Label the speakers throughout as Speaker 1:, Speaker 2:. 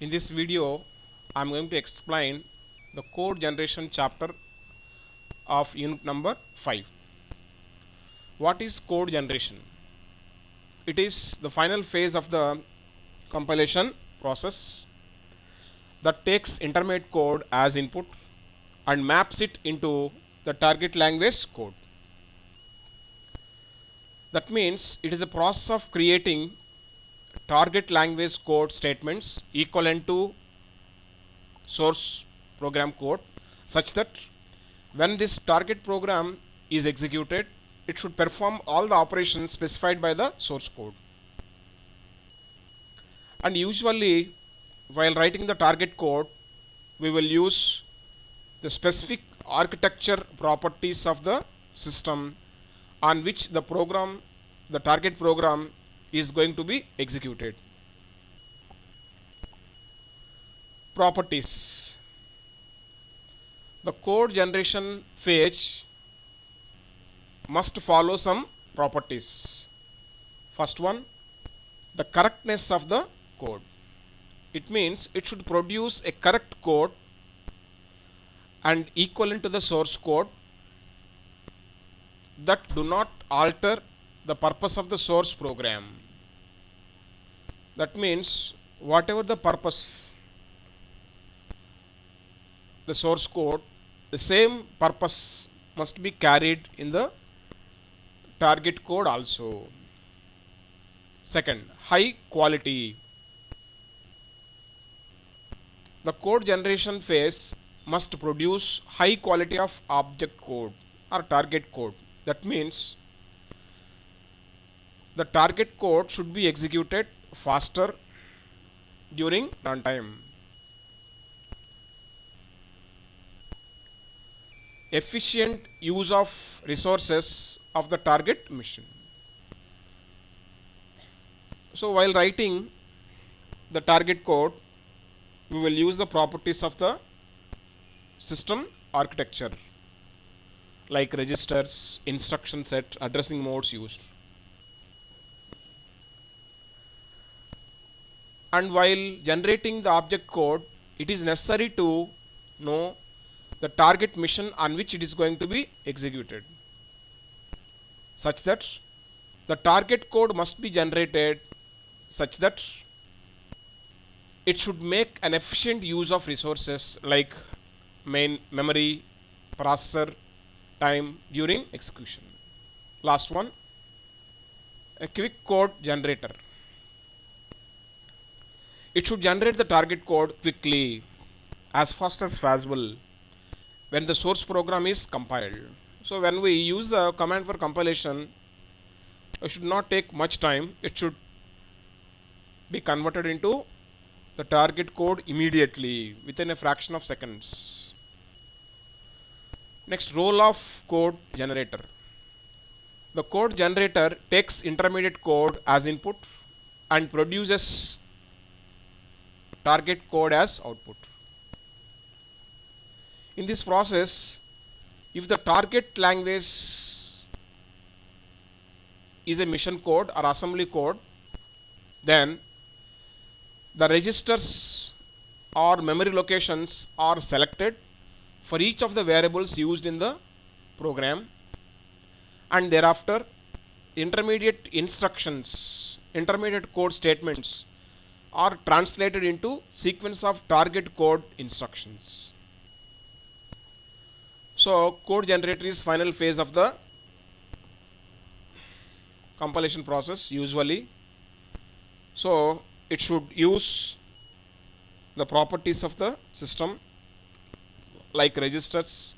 Speaker 1: In this video, I am going to explain the code generation chapter of unit number 5. What is code generation? It is the final phase of the compilation process that takes intermediate code as input and maps it into the target language code. That means it is a process of creating target language code statements equivalent to source program code such that when this target program is executed, it should perform all the operations specified by the source code. And usually, while writing the target code, we will use the specific architecture properties of the system on which the target program is going to be executed. Properties. The code generation phase must follow some properties. First one, the correctness of the code. It means it should produce a correct code and equivalent to the source code that do not alter the purpose of the source program. That means whatever the purpose, the source code, the same purpose must be carried in the target code also. Second, high quality. The code generation phase must produce high quality of object code or target code. That means the target code should be executed faster during runtime. Efficient use of resources of the target mission. So while writing the target code, we will use the properties of the system architecture like registers, instruction set, addressing modes used. And while generating the object code, it is necessary to know the target mission on which it is going to be executed, such that the target code must be generated such that it should make an efficient use of resources like main memory, processor, time during execution. Last one, a quick code generator. It should generate the target code quickly, as fast as possible, when the source program is compiled. So when we use the command for compilation, it should not take much time. It should be converted into the target code immediately within a fraction of seconds. Next, role of code generator. The code generator takes intermediate code as input and produces target code as output. In this process, if the target language is a mission code or assembly code, then the registers or memory locations are selected for each of the variables used in the program, and thereafter intermediate code statements are translated into sequence of target code instructions. So code generator is final phase of the compilation process usually. So it should use the properties of the system like registers,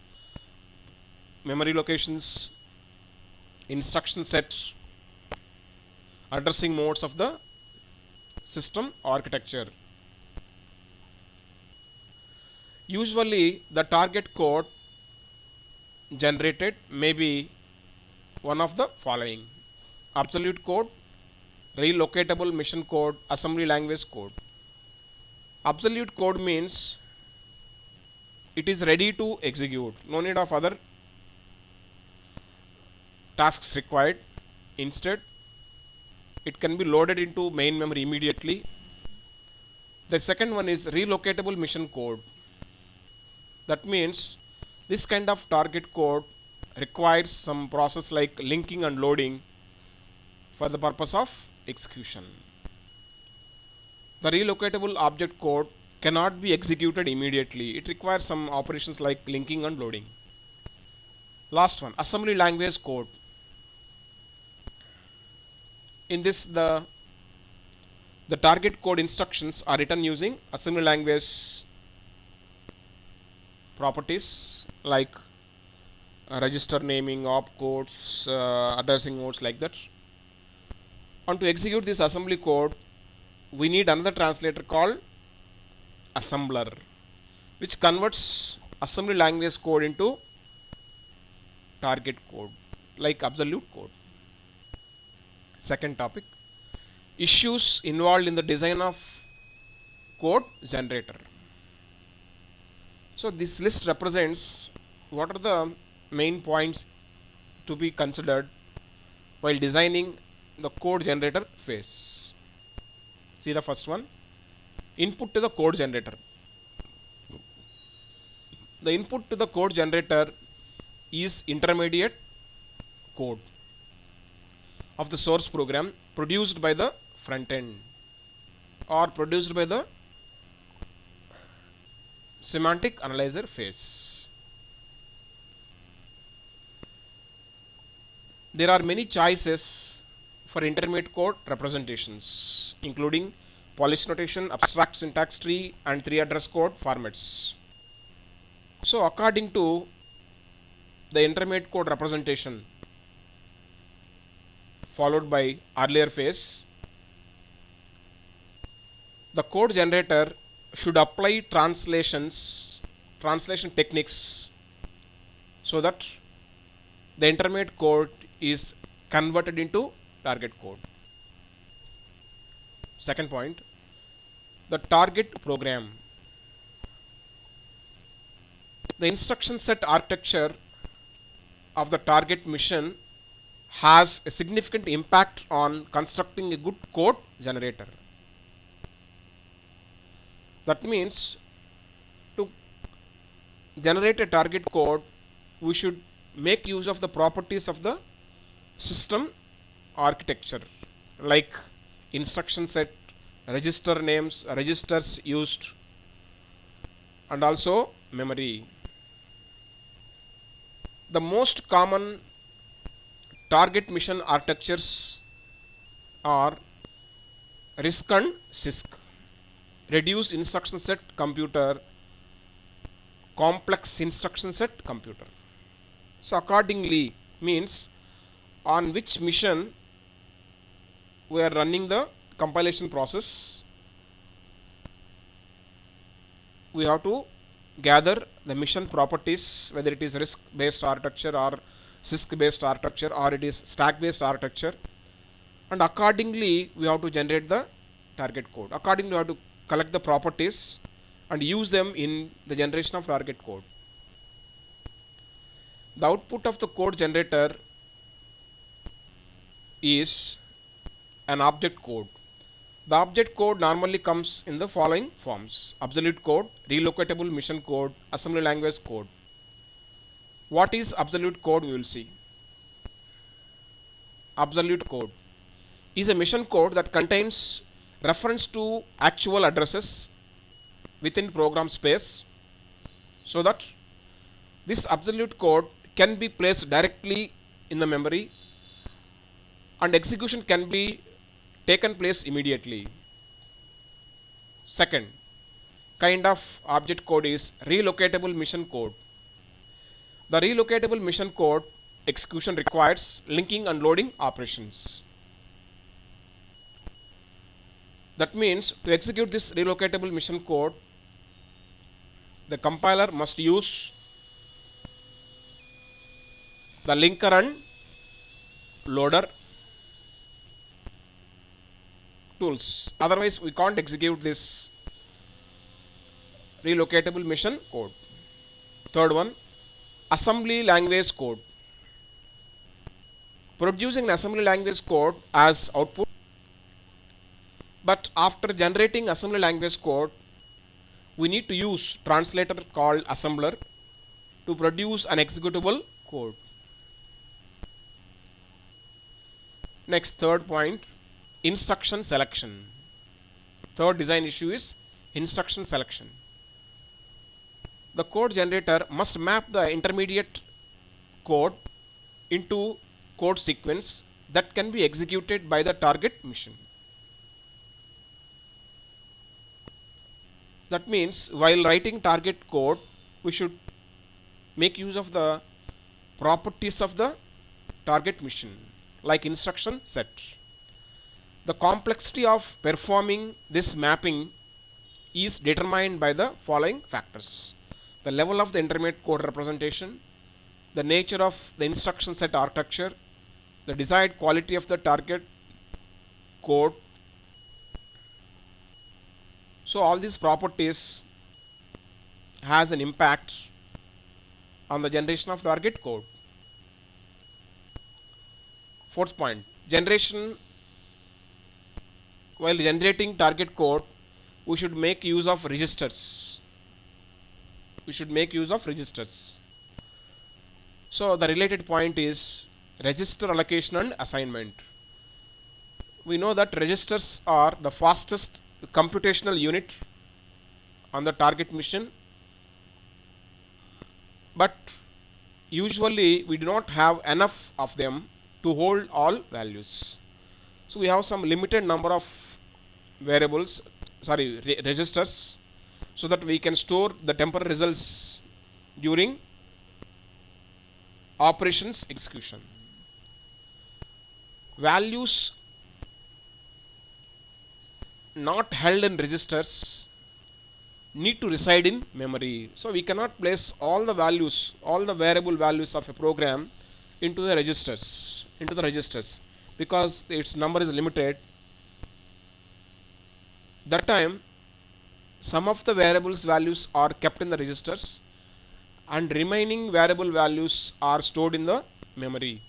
Speaker 1: memory locations, instruction sets, addressing modes of the system architecture. Usually the target code generated may be one of the following: absolute code, relocatable mission code, assembly language code. Absolute code means it is ready to execute, no need of other tasks required. Instead, it can be loaded into main memory immediately. The second one is relocatable mission code. That means this kind of target code requires some process like linking and loading for the purpose of execution. The relocatable object code cannot be executed immediately. It requires some operations like linking and loading. Last one, assembly language code. In this, the target code instructions are written using assembly language properties like register naming, opcodes, addressing modes, like that. And to execute this assembly code, we need another translator called assembler, which converts assembly language code into target code like absolute code. Second topic, issues involved in the design of code generator. So this list represents what are the main points to be considered while designing the code generator phase. See the first one, input to the code generator. The input to the code generator is intermediate code of the source program produced by the front end or produced by the semantic analyzer phase. There are many choices for intermediate code representations, including policy notation, abstract syntax tree, and 3 address code formats. So according to the intermediate code representation followed by earlier phase, the code generator should apply translation techniques so that the intermediate code is converted into target code. Second point, the target program. The instruction set architecture of the target mission has a significant impact on constructing a good code generator. That means to generate a target code, we should make use of the properties of the system architecture like instruction set, register names, registers used, and also memory. The most common target mission architectures are RISC and CISC, reduced instruction set computer, complex instruction set computer. So accordingly means on which mission we are running the compilation process, we have to gather the mission properties, whether it is RISC based architecture or CISC based architecture or it is stack based architecture, and accordingly we have to generate the target code. Accordingly we have to collect the properties and use them in the generation of target code. The output of the code generator is an object code. The object code normally comes in the following forms: absolute code, relocatable mission code, assembly language code. What is absolute code? We will see. Absolute code is a mission code that contains reference to actual addresses within program space, so that this absolute code can be placed directly in the memory and execution can be taken place immediately. Second kind of object code is relocatable mission code. The relocatable mission code execution requires linking and loading operations. That means to execute this relocatable mission code, the compiler must use the linker and loader tools. Otherwise we can't execute this relocatable mission code. Third one, assembly language code. Producing an assembly language code as output, But after generating assembly language code, we need to use translator called assembler to produce an executable code. Next, third point, instruction selection. Third design issue is instruction selection. The code generator must map the intermediate code into code sequence that can be executed by the target mission. That means while writing target code, we should make use of the properties of the target mission, like instruction set. The complexity of performing this mapping is determined by the following factors: the level of the intermediate code representation, the nature of the instruction set architecture, the desired quality of the target code. So all these properties has an impact on the generation of target code. Fourth point, generation. While generating target code, we should make use of registers. So the related point is register allocation and assignment. We know that registers are the fastest computational unit on the target mission, but usually we do not have enough of them to hold all values. So we have some limited number of registers, so that we can store the temporary results during operations execution. Values not held in registers need to reside in memory. So we cannot place all the variable values of a program into the registers, because its number is limited. That time some of the variables values are kept in the registers and remaining variable values are stored in the memory.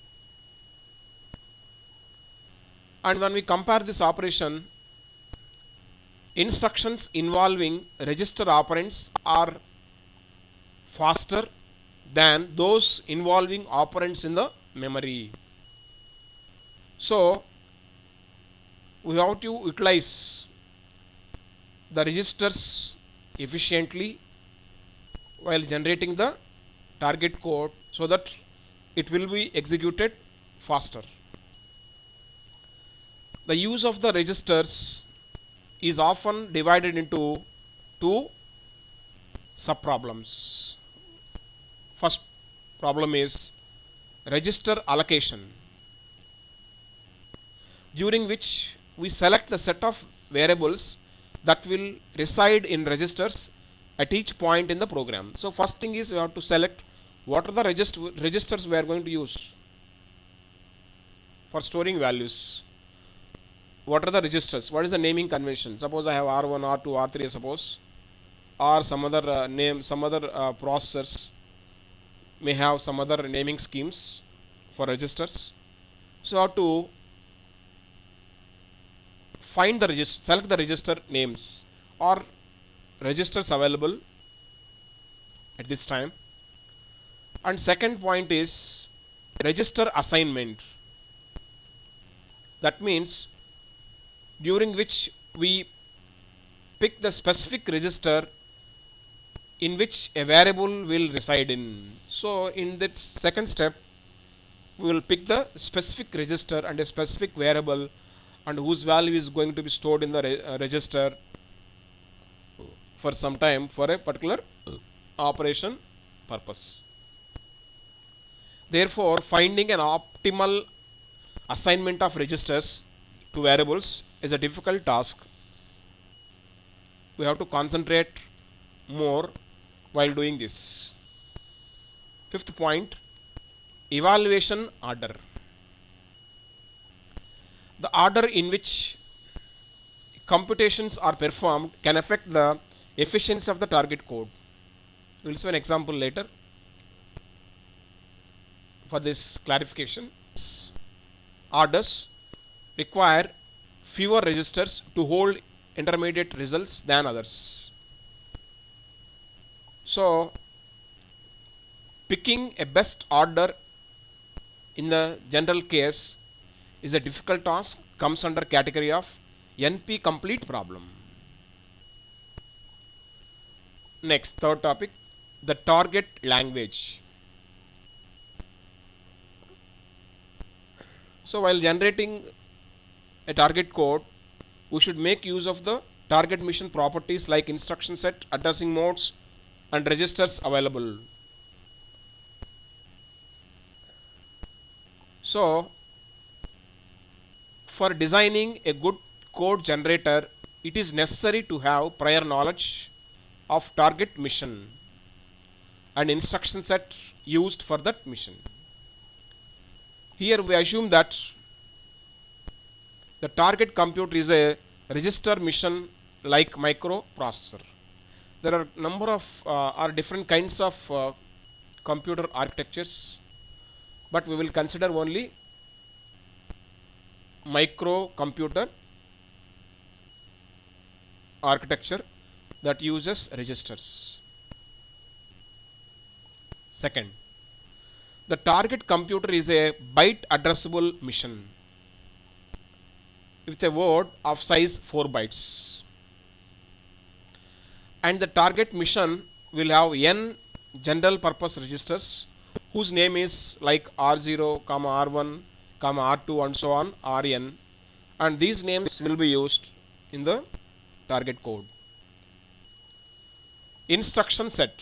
Speaker 1: And when we compare this operation, instructions involving register operands are faster than those involving operands in the memory. So we have to utilize the registers efficiently while generating the target code, so that it will be executed faster. The use of the registers is often divided into two subproblems. First problem is register allocation, during which we select the set of variables that will reside in registers at each point in the program. So first thing is we have to select what are the registers we are going to use for storing values. What are the registers? What is the naming convention? Suppose I have R1, R2, R3, suppose, or some other processors may have some other naming schemes for registers. So I have to select the register names or registers available at this time. And second point is register assignment. That means during which we pick the specific register in which a variable will reside in. So in that second step, we will pick the specific register and a specific variable, and whose value is going to be stored in the register for some time for a particular operation purpose. Therefore, finding an optimal assignment of registers to variables is a difficult task. We have to concentrate more while doing this. Fifth point, evaluation order. The order in which computations are performed can affect the efficiency of the target code. We will see an example later for this clarification. Orders require fewer registers to hold intermediate results than others. So picking a best order in the general case is a difficult task, comes under category of NP complete problem. Next, third topic, the target language. So while generating a target code, we should make use of the target mission properties like instruction set, addressing modes, and registers available. So for designing a good code generator, it is necessary to have prior knowledge of target mission and instruction set used for that mission. Here we assume that the target computer is a register mission like microprocessor. There are number of different kinds of computer architectures, but we will consider only microcomputer architecture that uses registers. Second, the target computer is a byte addressable mission with a word of size 4 bytes, and the target mission will have n general purpose registers whose name is like R0, R1, R2 and so on, Rn, and these names will be used in the target code. Instruction set.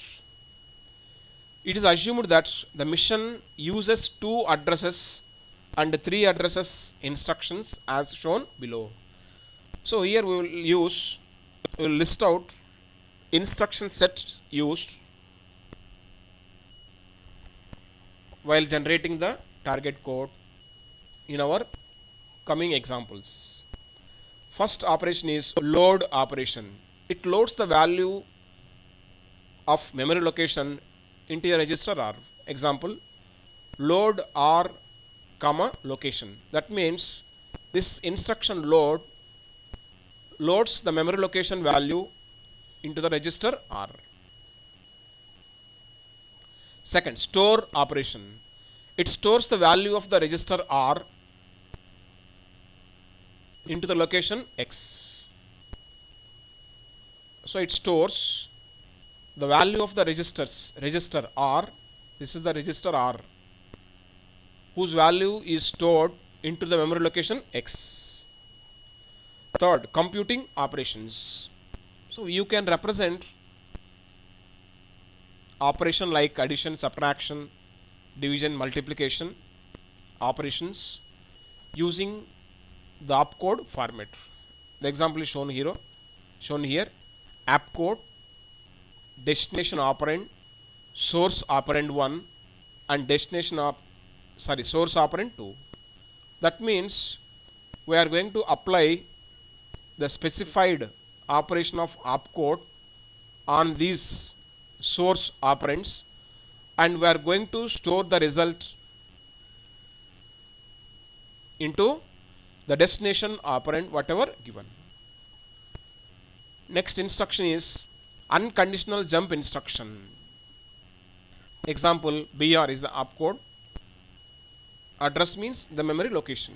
Speaker 1: It is assumed that the mission uses 2 addresses and 3 addresses instructions as shown below. So here we will list out instruction sets used while generating the target code in our coming examples. First operation is load operation. It loads the value of memory location into a register R. Example, load R comma location. That means this instruction loads the memory location value into the register R. Second, store operation. It stores the value of the register R into the location X. So it stores the value of the register R. This is the register R, whose value is stored into the memory location X. Third, computing operations. So you can represent operation like addition, subtraction, division, multiplication operations using the opcode format. The example is shown here. Opcode, destination operand, source operand 1 and source operand 2. That means we are going to apply the specified operation of opcode on these source operands, and we are going to store the result into the destination operand whatever given. Next instruction is unconditional jump instruction. Example, BR is the opcode. Address means the memory location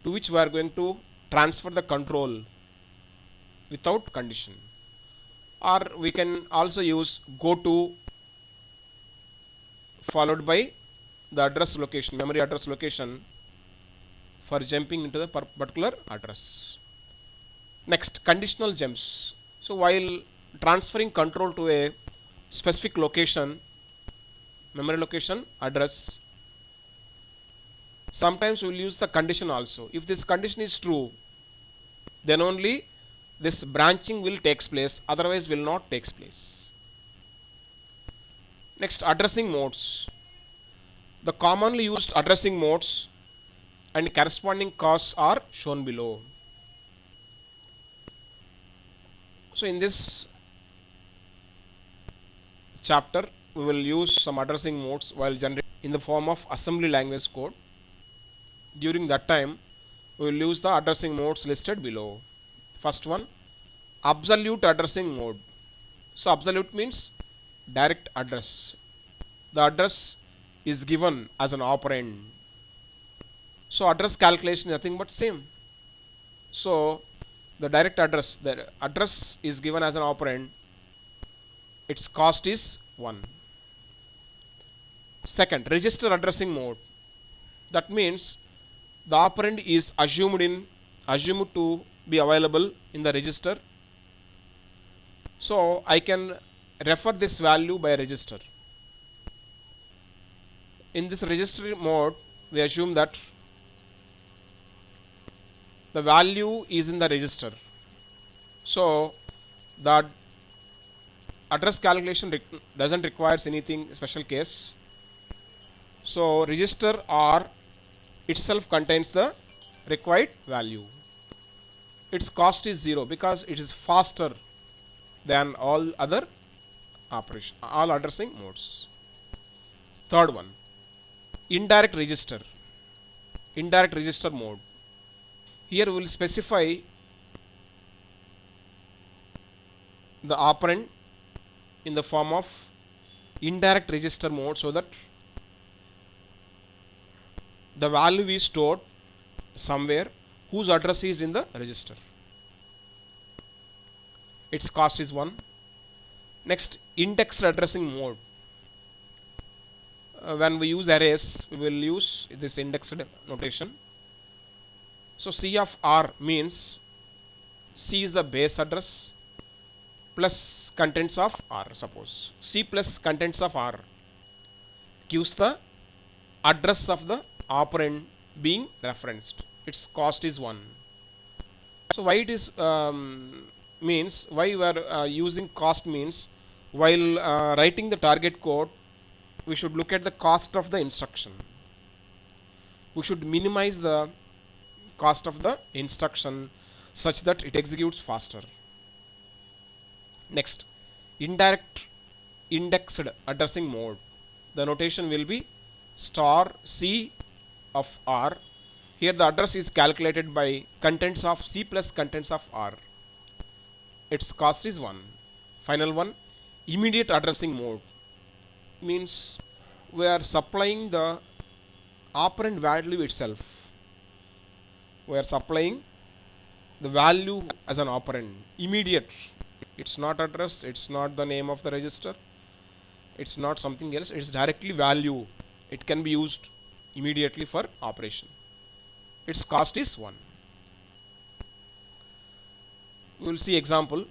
Speaker 1: to which we are going to transfer the control without condition. Or we can also use go to followed by the address location, memory address location, for jumping into the particular address. Next, conditional jumps. So while transferring control to a specific location, memory location, address, sometimes we will use the condition also. If this condition is true, then only this branching will takes place, otherwise will not takes place. Next, addressing modes. The commonly used addressing modes and corresponding costs are shown below. So in this chapter we will use some addressing modes while generating in the form of assembly language code. During that time we will use the addressing modes listed below. First one, absolute addressing mode. So absolute means direct address. The address is given as an operand. So address calculation is nothing but same. So the address is given as an operand. Its cost is 1. Second, register addressing mode. That means the operand is assumed to be available in the register. So I can refer this value by register. In this register mode, we assume that the value is in the register. So the address calculation doesn't require anything special case. So register R itself contains the required value. Its cost is 0 because it is faster than all other all addressing modes. Third one, indirect register mode. Here we will specify the operand in the form of indirect register mode so that the value is stored somewhere whose address is in the register. Its cost is 1. Next, indexed addressing mode. When we use arrays, we will use this indexed notation. So C of R means C is the base address plus contents of R. Suppose C plus contents of R gives the address of the operand being referenced. Its cost is 1. So why it is means why we are using cost means while writing the target code, we should look at the cost of the instruction. We should minimize the cost of the instruction such that it executes faster. Next, indexed addressing mode. The notation will be star C of R. Here the address is calculated by contents of C plus contents of R. Its cost is 1. Final one, immediate addressing mode means we are supplying the operand value itself. We are supplying the value as an operand. Immediate. It's not address, it's not the name of the register, it's not something else, it's directly value. It can be used immediately for operation. Its cost is 1. We will see example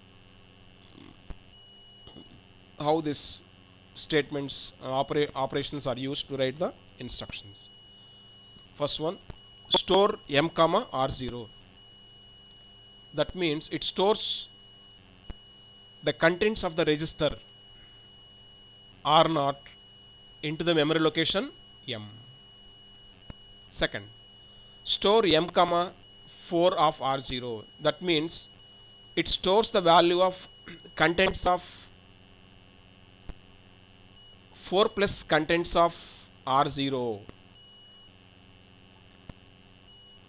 Speaker 1: how this statements operations are used to write the instructions. First one, store m comma r0. That means it stores the contents of the register r0 into the memory location m. Second, store m comma 4 of r0. That means it stores the value of contents of 4 plus contents of r0.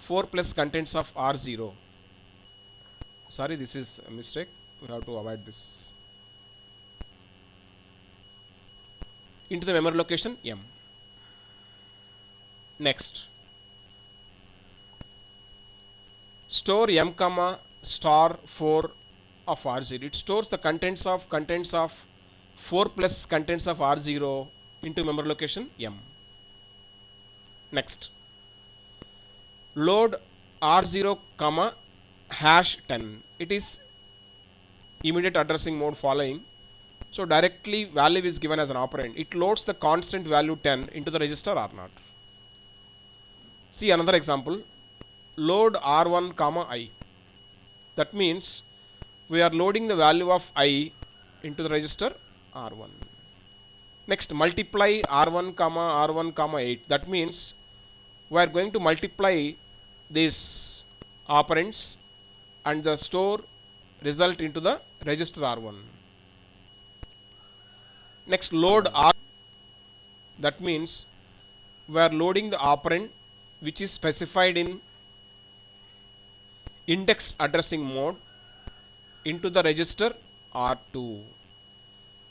Speaker 1: 4 plus contents of r0. Sorry, this is a mistake. We have to avoid this. Into the memory location m. Next, store m comma star 4 of r0. It stores the contents of 4 plus contents of r0 into memory location m. Next, load r0 comma hash 10. It is immediate addressing mode following. So directly value is given as an operand. It loads the constant value 10 into the register r0. See another example. Load r1 comma I. That means we are loading the value of I into the register r1. Next, multiply r1 comma 8. That means we are going to multiply these operands and the store result into the register r1. Next, load r. That means we are loading the operand which is specified in index addressing mode into the register R2.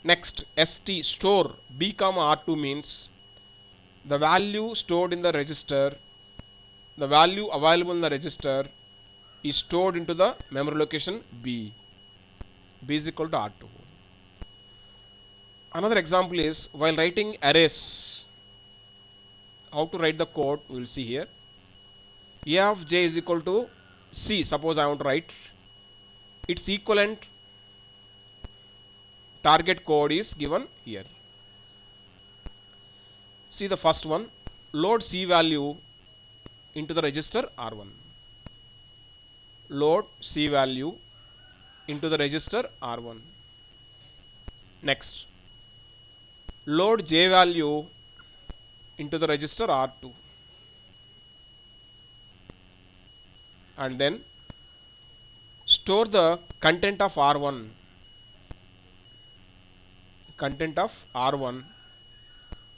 Speaker 1: Next, st store b comma R2 means the value stored in the register, the value available in the register is stored into the memory location B. B is equal to R2. Another example is while writing arrays, how to write the code we will see here. A of j is equal to C. Suppose I want to write its equivalent target code is given here. See the first one, load C value into the register R1. Load C value into the register R1. Next, load J value into the register R2. And then store the content of R1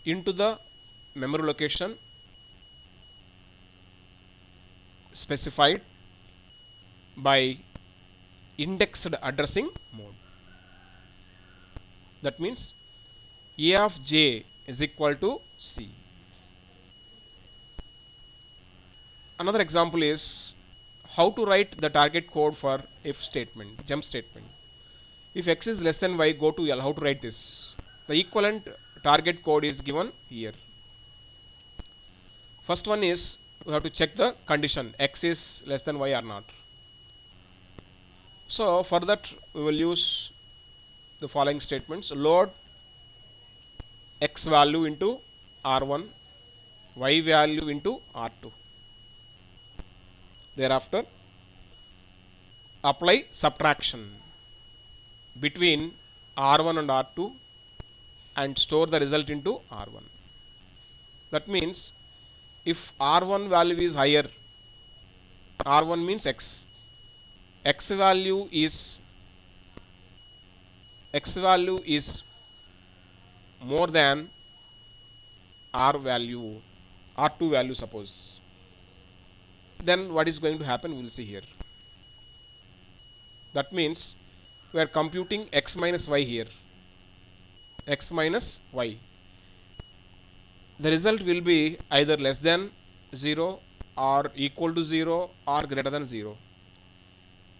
Speaker 1: into the memory location specified by indexed addressing mode. That means A of j is equal to C. Another example is how to write the target code for if statement, jump statement. If x is less than y, go to L. How to write this? The equivalent target code is given here. First one is we have to check the condition x is less than y or not. So for that we will use the following statements: load x value into R1, y value into R2. Thereafter apply subtraction between R1 and R2 and store the result into R1. That means if R1 value is higher, R1 means x value is more than R value, R2 value suppose, then what is going to happen we will see here. That means we are computing x minus y here, x minus y. The result will be either less than 0 or equal to 0 or greater than 0.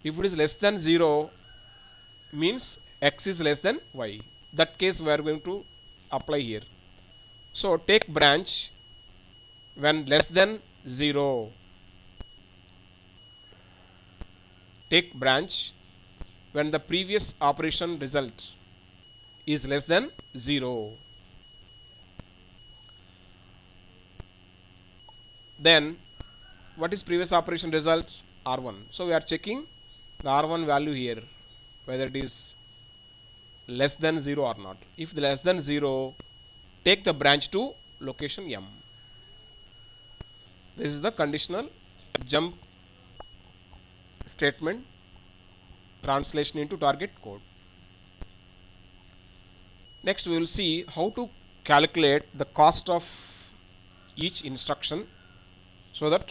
Speaker 1: If it is less than 0 means x is less than y. That case we are going to apply here. So take branch when less than 0. Take branch when the previous operation result is less than 0. Then what is previous operation result? R1. So we are checking the R1 value here, whether it is less than 0 or not. If less than 0, take the branch to location M. This is the conditional jump statement translation into target code. Next we will see how to calculate the cost of each instruction, so that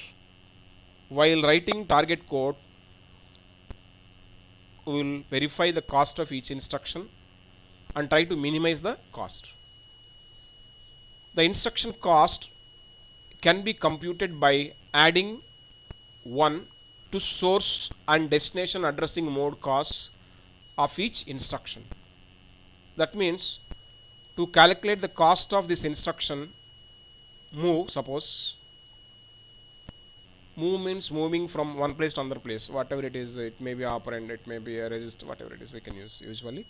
Speaker 1: while writing target code we will verify the cost of each instruction and try to minimize the cost. The instruction cost can be computed by adding 1 to source and destination addressing mode costs of each instruction. That means to calculate the cost of this instruction, move, suppose move means moving from one place to another place, whatever it is, it may be operand, it may be a register, whatever it is we can use usually.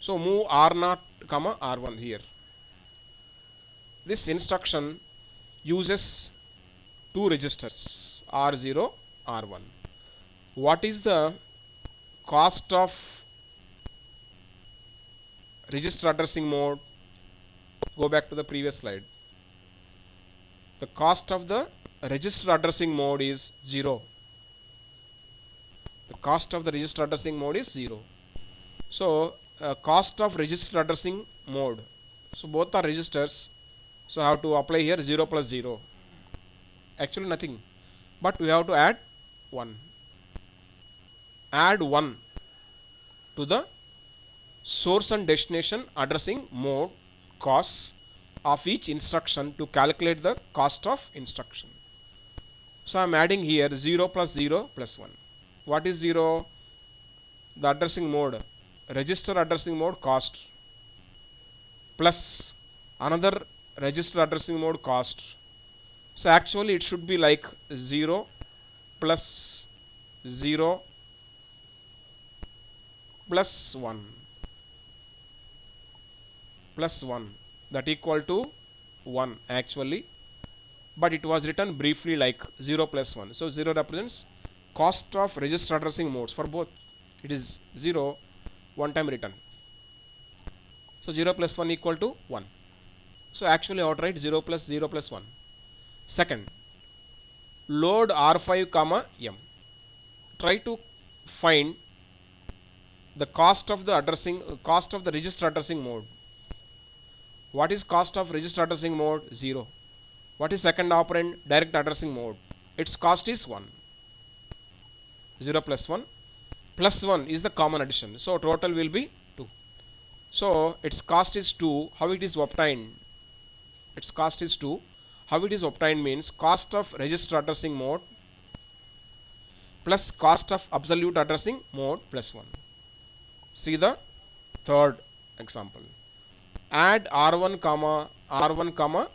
Speaker 1: So move R0 comma R1 here. This instruction uses two registers R0, R1. What is the cost of register addressing mode? Go back to the previous slide. The cost of the register addressing mode is 0. The cost of the register addressing mode is 0. So cost of register addressing mode, so both are registers, so I have to apply here 0 plus 0, actually nothing, but we have to add 1. Add 1 to the source and destination addressing mode costs of each instruction to calculate the cost of instruction. So I am adding here 0 plus 0 plus 1. What is 0? The addressing mode, register addressing mode cost, plus another register addressing mode cost. So actually it should be like 0 plus 0 plus 1 plus 1, that equal to 1 actually, but it was written briefly like 0 plus 1. So 0 represents cost of register addressing modes for both. It is 0 one time written. So 0 plus 1 equal to 1. So actually I would write 0 plus 0 plus 1. Second, load R5 comma M. Try to find the cost of the addressing, cost of the register addressing mode. What is cost of register addressing mode? 0. What is second operand? Direct addressing mode. Its cost is 1. 0 plus 1 plus 1 is the common addition. So total will be 2. So its cost is 2. How it is obtained? Its cost is 2. How it is obtained means cost of register addressing mode plus cost of absolute addressing mode plus 1. See the third example. Add R1 comma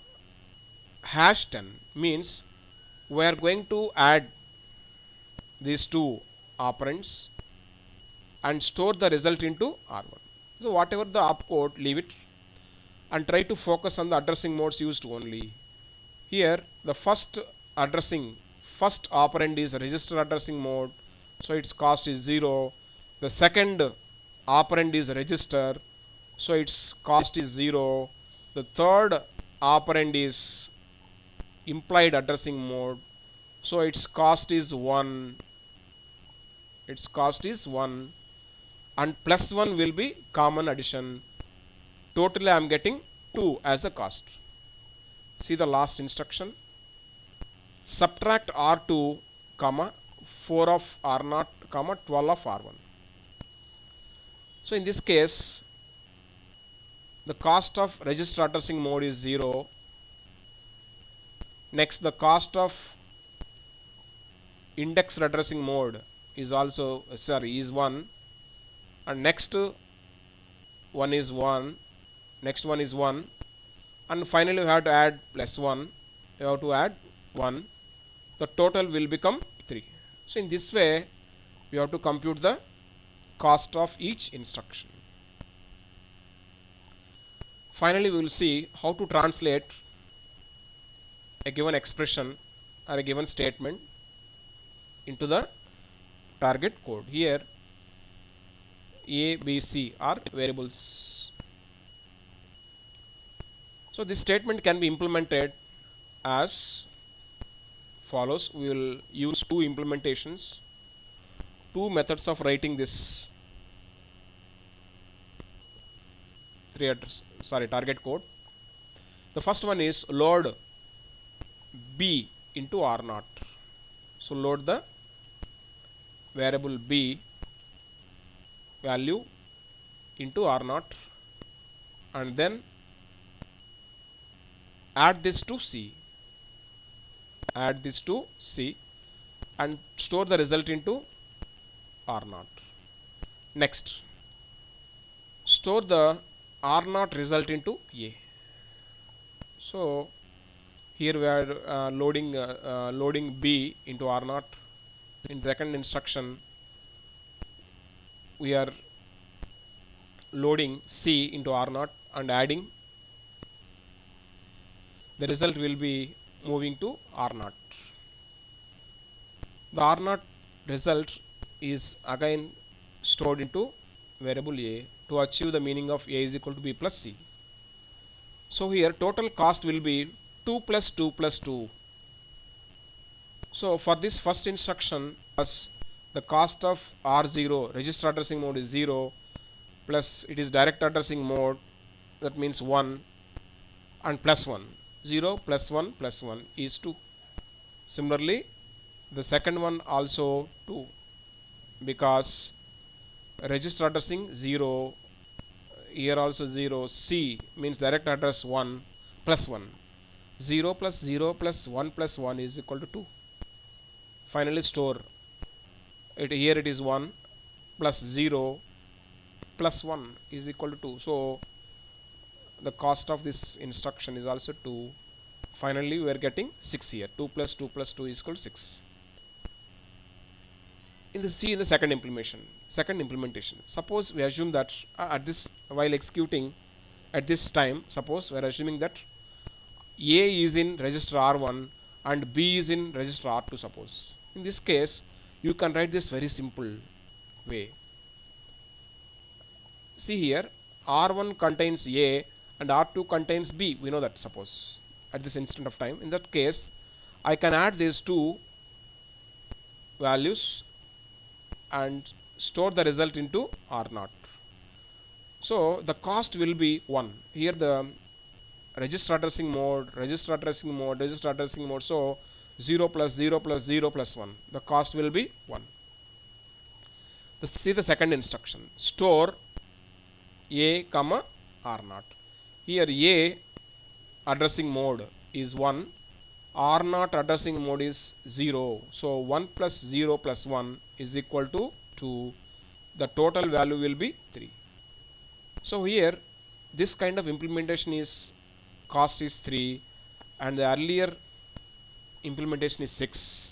Speaker 1: hash 10 means we are going to add these two operands and store the result into R1. So whatever the opcode, leave it and try to focus on the addressing modes used only. Here the first operand is register addressing mode, so its cost is 0. The second operand is register, so its cost is 0. The third operand is implied addressing mode, so its cost is 1. Its cost is 1 and plus 1 will be common addition. Totally I am getting 2 as a cost. See the last instruction. Subtract R2 comma 4 of R0 comma 12 of R1. So in this case the cost of register addressing mode is 0. Next the cost of indexed addressing mode is also is 1, and next one is 1, next one is 1, and finally we have to add plus 1, you have to add 1, the total will become 3. So in this way we have to compute the cost of each instruction. Finally we will see how to translate a given expression or a given statement into the target code. Here A, B, C are variables. So this statement can be implemented as follows. We will use two implementations, two methods of writing this target code. The first one is load B into R0. So load the variable B value into R0 and then add this to C. Add this to C and store the result into R0. Next, store the R0 result into A. So here we are loading B into R0. In second instruction we are loading C into R0 and adding. The result will be moving to R0. The R0 result is again stored into variable A to achieve the meaning of A is equal to B plus C. So here total cost will be 2 plus 2 plus 2. So for this first instruction, as the cost of R0 register addressing mode is 0 plus it is direct addressing mode, that means 1, and plus 1. 0 plus 1 plus 1 is 2. Similarly The second one also 2, because register addressing 0, here also 0. C means direct address 1 plus 1. 0 plus 0 plus 1 plus 1 is equal to 2. Finally store it, here it is 1 plus 0 plus 1 is equal to 2. So the cost of this instruction is also 2. Finally we are getting 6 here. 2 plus 2 plus 2 is equal to 6. In the C, in the second implementation, suppose we assume that at this, while executing at this time, suppose we are assuming that A is in register R1 and B is in register R2. Suppose in this case you can write this very simple way. See here, R1 contains A and R2 contains B. We know that. Suppose at this instant of time, in that case I can add these two values and store the result into R0. So the cost will be 1. Here the register addressing mode, so 0 plus 0 plus 0 plus 1, the cost will be 1. See the second instruction, store A comma R0. Here A addressing mode is 1, R0 addressing mode is 0, so 1 plus 0 plus 1 is equal to 2. The total value will be 3. So here this kind of implementation is cost is 3 and the earlier implementation is 6.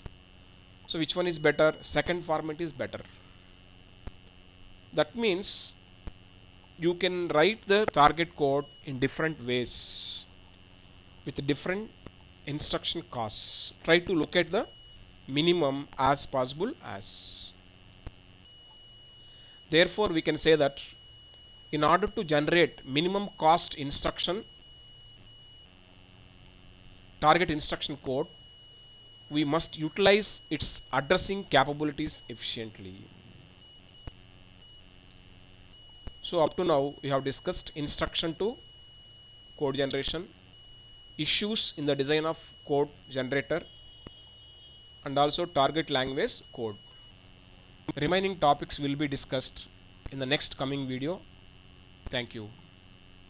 Speaker 1: So which one is better? Second format is better. That means you can write the target code in different ways with different instruction costs. Try to look at the minimum as possible as. Therefore we can say that in order to generate minimum cost instruction target instruction code, we must utilize its addressing capabilities efficiently. So up to now we have discussed instruction to code generation, issues in the design of code generator, and also target language code. Remaining topics will be discussed in the next coming video. Thank you.